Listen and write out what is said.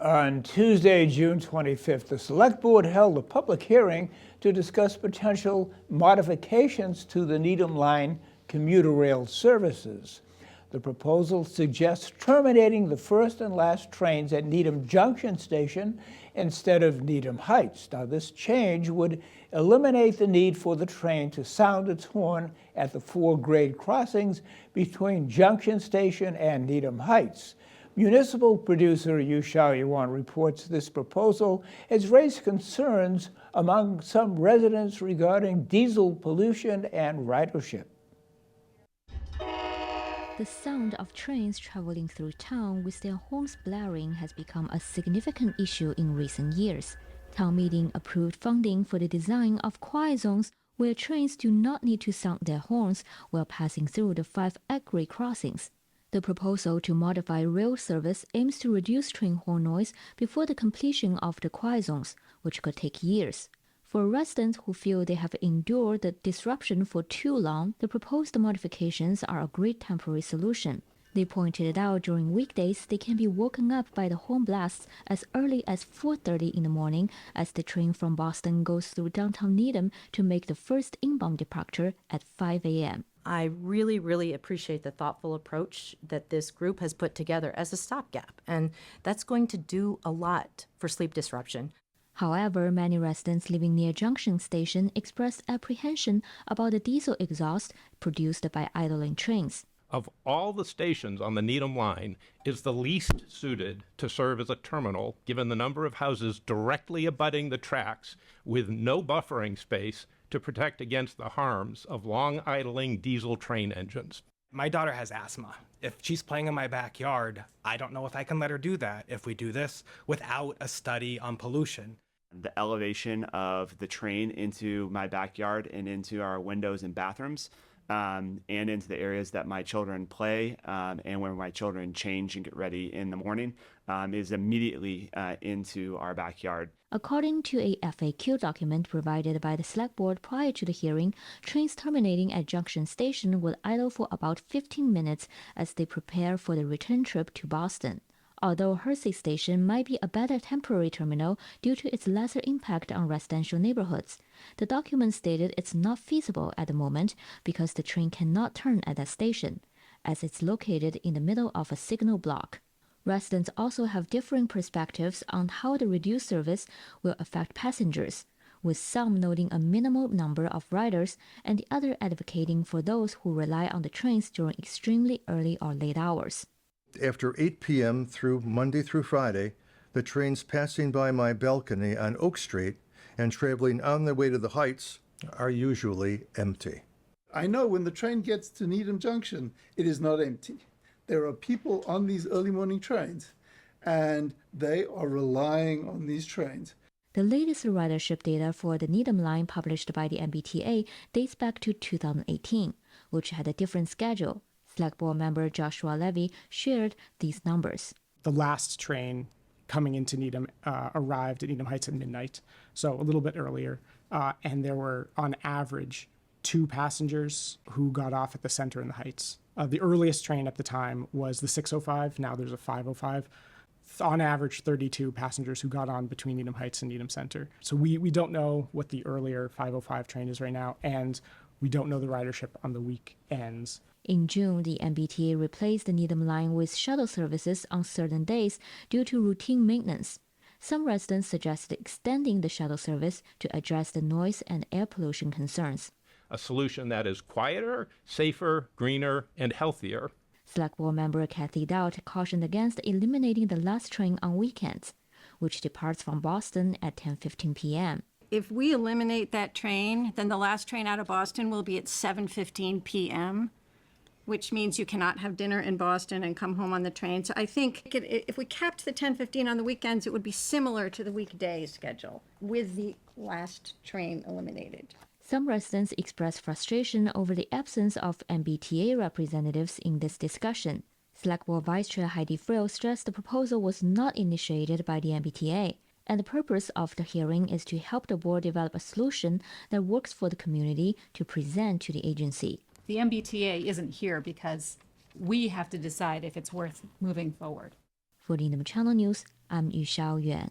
On Tuesday, June 25th, the Select Board held a public hearing to discuss potential modifications to the Needham Line commuter rail services. The proposal suggests terminating the first and last trains at Needham Junction Station instead of Needham Heights. Now, this change would eliminate the need for the train to sound its horn at the 4 grade crossings between Junction Station and Needham Heights. Municipal producer Yu Xiaoyuan reports this proposal has raised concerns among some residents regarding diesel pollution and ridership. The sound of trains traveling through town with their horns blaring has become a significant issue in recent years. Town meeting approved funding for the design of quiet zones where trains do not need to sound their horns while passing through the 5 at-grade crossings. The proposal to modify rail service aims to reduce train horn noise before the completion of the quiet zones, which could take years. For residents who feel they have endured the disruption for too long, the proposed modifications are a great temporary solution. They pointed out during weekdays they can be woken up by the horn blasts as early as 4:30 in the morning as the train from Boston goes through downtown Needham to make the first inbound departure at 5 a.m. I really appreciate the thoughtful approach that this group has put together as a stopgap, and that's going to do a lot for sleep disruption. However, many residents living near Junction Station expressed apprehension about the diesel exhaust produced by idling trains. Of all the stations on the Needham Line, is the least suited to serve as a terminal, given the number of houses directly abutting the tracks with no buffering space to protect against the harms of long idling diesel train engines. My daughter has asthma. If she's playing in my backyard, I don't know if I can let her do that if we do this without a study on pollution. The elevation of the train into my backyard and into our windows and bathrooms, and into the areas that my children play and where my children change and get ready in the morning is immediately into our backyard. According to a FAQ document provided by the Select Board prior to the hearing, trains terminating at Junction Station will idle for about 15 minutes as they prepare for the return trip to Boston. Although Hersey Station might be a better temporary terminal due to its lesser impact on residential neighborhoods, the document stated it's not feasible at the moment because the train cannot turn at that station, as it's located in the middle of a signal block. Residents also have differing perspectives on how the reduced service will affect passengers, with some noting a minimal number of riders and the other advocating for those who rely on the trains during extremely early or late hours. After 8 p.m. through Monday through Friday, the trains passing by my balcony on Oak Street and traveling on their way to the Heights are usually empty. I know when the train gets to Needham Junction, it is not empty. There are people on these early morning trains, and they are relying on these trains. The latest ridership data for the Needham Line published by the MBTA dates back to 2018, which had a different schedule. Select Board member Joshua Levy shared these numbers. The last train coming into Needham arrived at Needham Heights at midnight, so a little bit earlier, and there were, on average, 2 passengers who got off at the center in the Heights. The earliest train at the time was the 6:05, now there's a 5:05. On average, 32 passengers who got on between Needham Heights and Needham Center. So we don't know what the earlier 5:05 train is right now, and we don't know the ridership on the weekends. In June, the MBTA replaced the Needham Line with shuttle services on certain days due to routine maintenance. Some residents suggested extending the shuttle service to address the noise and air pollution concerns. A solution that is quieter, safer, greener, and healthier. Select Board member Kathy Dowd cautioned against eliminating the last train on weekends, which departs from Boston at 10:15 p.m. If we eliminate that train, then the last train out of Boston will be at 7:15 p.m., which means you cannot have dinner in Boston and come home on the train. So I think if we kept the 10:15 on the weekends, it would be similar to the weekday schedule with the last train eliminated. Some residents expressed frustration over the absence of MBTA representatives in this discussion. Select Board Vice Chair Heidi Frill stressed the proposal was not initiated by the MBTA, and the purpose of the hearing is to help the board develop a solution that works for the community to present to the agency. The MBTA isn't here because we have to decide if it's worth moving forward. For Needham Channel News, I'm Yu Xiaoyuan.